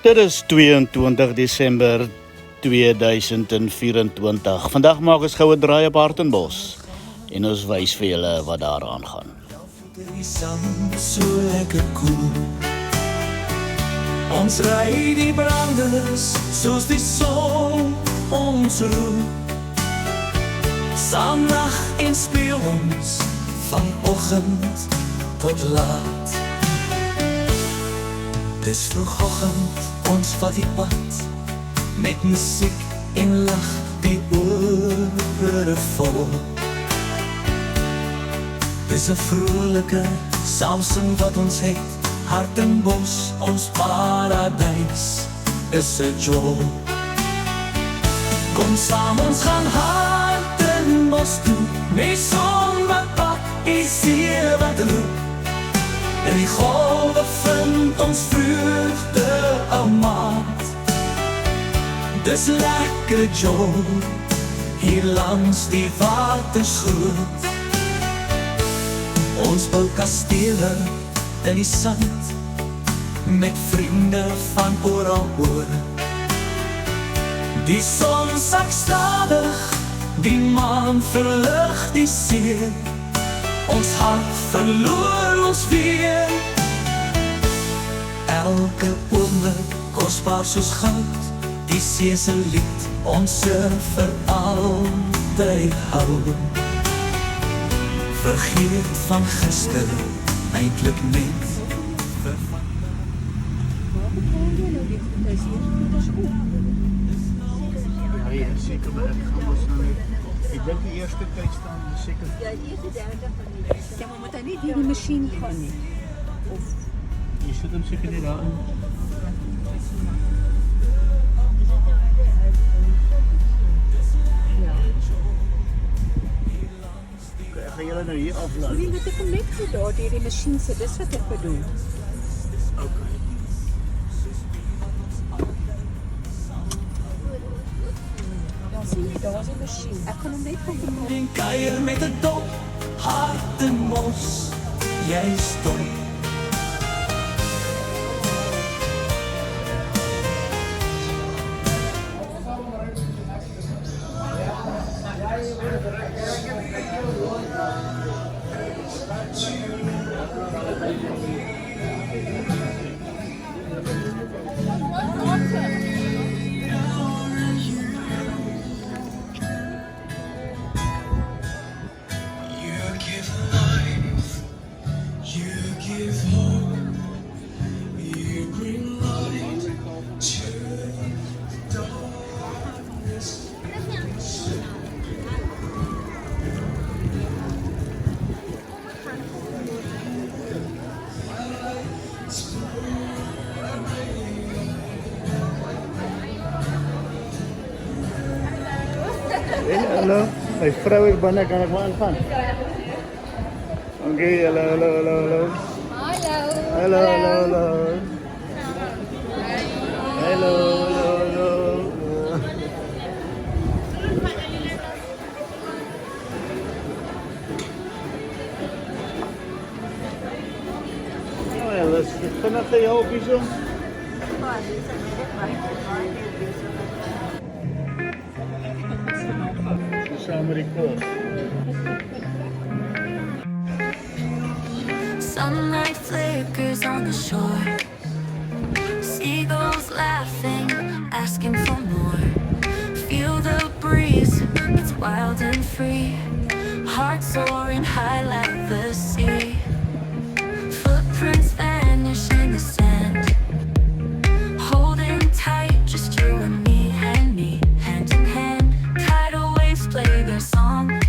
Dit is 22 Desember 2024. Vandag maak ons goue draai op Hartenbos en ons wys vir julle wat daar aangaan. Die son so lekker koel. Ons ry die branders soos die son ons roep. Saam nag en speel ons van oggend tot laat. Dis vroegoggend, ons vat die pad met musiek en lach die ore vol. Dis 'n vrolike saamsing wat ons het. Hartenbos, ons paradijs, is 'n jol. Kom saam, ons gaan Hartenbos toe. Die son wat pak, die see wat roep. En die golwe vind ons vreugde aan maat. Dis lekker jol, hier langs die watersgroot. Ons bou kastele in die sand, met vriende van oral oor. Die son sak stadig, die maan verlig die see. Ons hart verloor ons weer. Elke oomblik kosbaar soos goud, die see se lied ons vir altyd hou. Vergeet van gister, eintlik net Ja, seker, maar ek gaan ons nou net. Ek dink die eerste tyd staan seker. Ja, die eerste 30 minute. Ja, maar moet hy nie deur die masjien gaan nie. Of Jy sit hom seker net daarin. Ek gaan julle nou hier aflaat. wie het ek hom net gedaan deur die masjien sit. Dis wat ek bedoel. Okay. Dan sien jy daar's 'n masjien. Ek kan hom net van kom. en kuier met 'n dop. Hartenbos, jy stop. Hallo, my vrou is binne, kan ek maar aangaan? Okay, hallo. Hallo. Hallo. Hallo. Oh ja, dat is vanaf de hoop hier zo. Samen die koos. Sunlight flickers on the shore. Seagulls laughing, asking for more. Feel the breeze, it's wild and free. Hearts soaring high like the sea. Footprints vanish in the sand. Holding tight, just you and me, hand in hand. Tidal waves play their song.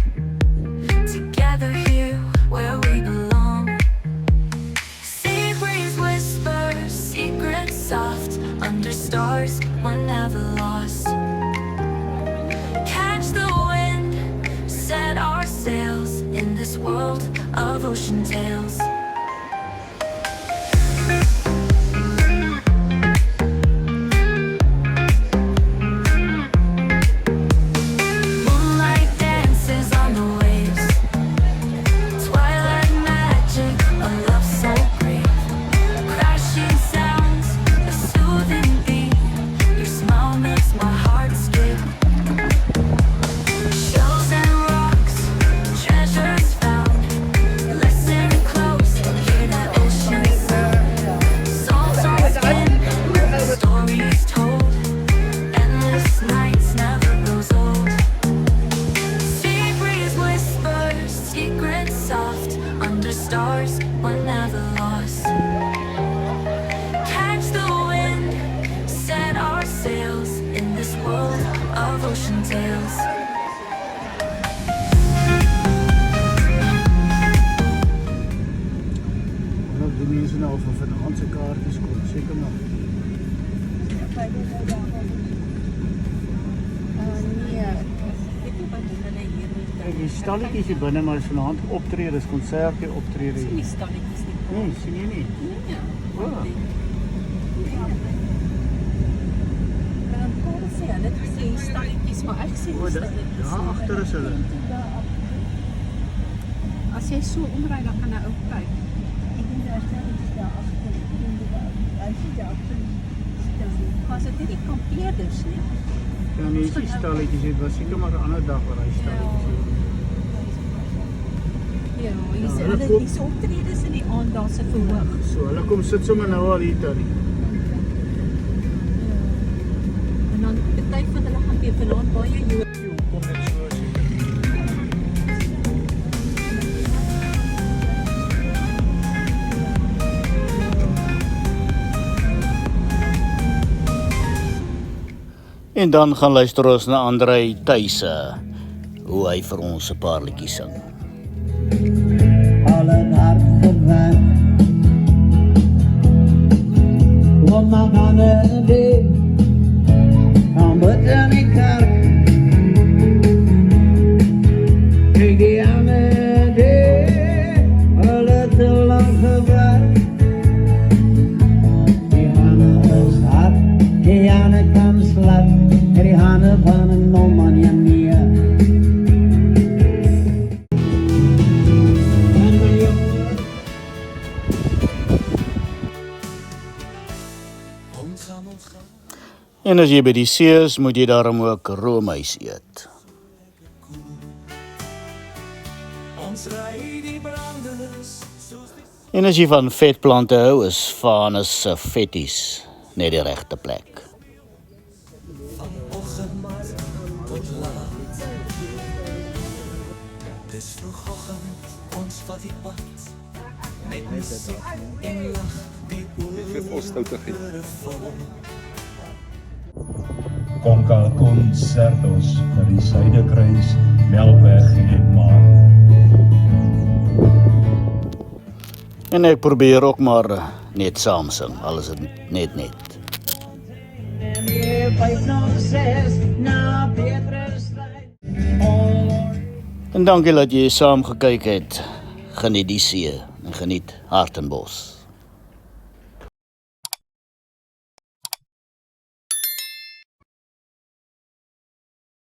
Together here, where we belong. Sea breeze whispers, secrets soft. Under stars, we're never lost. Catch the wind, set our sails in this world of ocean tales. Moonlight dances on the waves. Twilight magic, a love so brave. Crashing sounds, a soothing beat. Nee, weet nie wat doen hulle hier met Die stalletjies hier binne, maar is vanaand optrede, is konserte, optrede. die stalletjies nie. Nee, sien jy nie? Nee. Oh. Dan kon sê hulle het gesê stalletjies, maar ek sê nie stalletjies. Daar agter is hulle. As jy so omry dan gaan 'n ou kyk. Was dit nie die kampeerders nie? Ja, nee, die stalletjies, dit was seker maar 'n ander dag waar hy stalletjies hier. Ja, hier sê hulle hulle koop- dis optredes in die aand daar se verhoog. So, hulle kom sit sommer nou al hier tannie. En dan party van hulle gaan weer vanaand baie joe. Kom net so as jy. En dan gaan luister ons na Andrei Thuise, hoe hy vir ons 'n paar liedjies sing. Al het hart gewerkt om maar aan een weg kan buiten die kerk. Kijk die aan een weg, al het te lang gewerkt. Die handen is hard, die handen kan slap, en die handen van een non-man ja meer. En as jy by die see is, moet jy daarom ook roomys eet. Ons ry die branders soos die En as jy van vetplante hou, is Vanus se vetties net die regte plek. oggend maar tot laat. Dis vroegoggend, ons vat die pad. Met musiek en lach, die oor vol. Konka Concertos vir die Suiderkruis, Melkweg en Maar. En ek probeer ook maar net saam sing, al is dit net. En die 506 na Petrusstein. En dankie dat jy saam gekyk het. Geniet die see en geniet Hartenbos.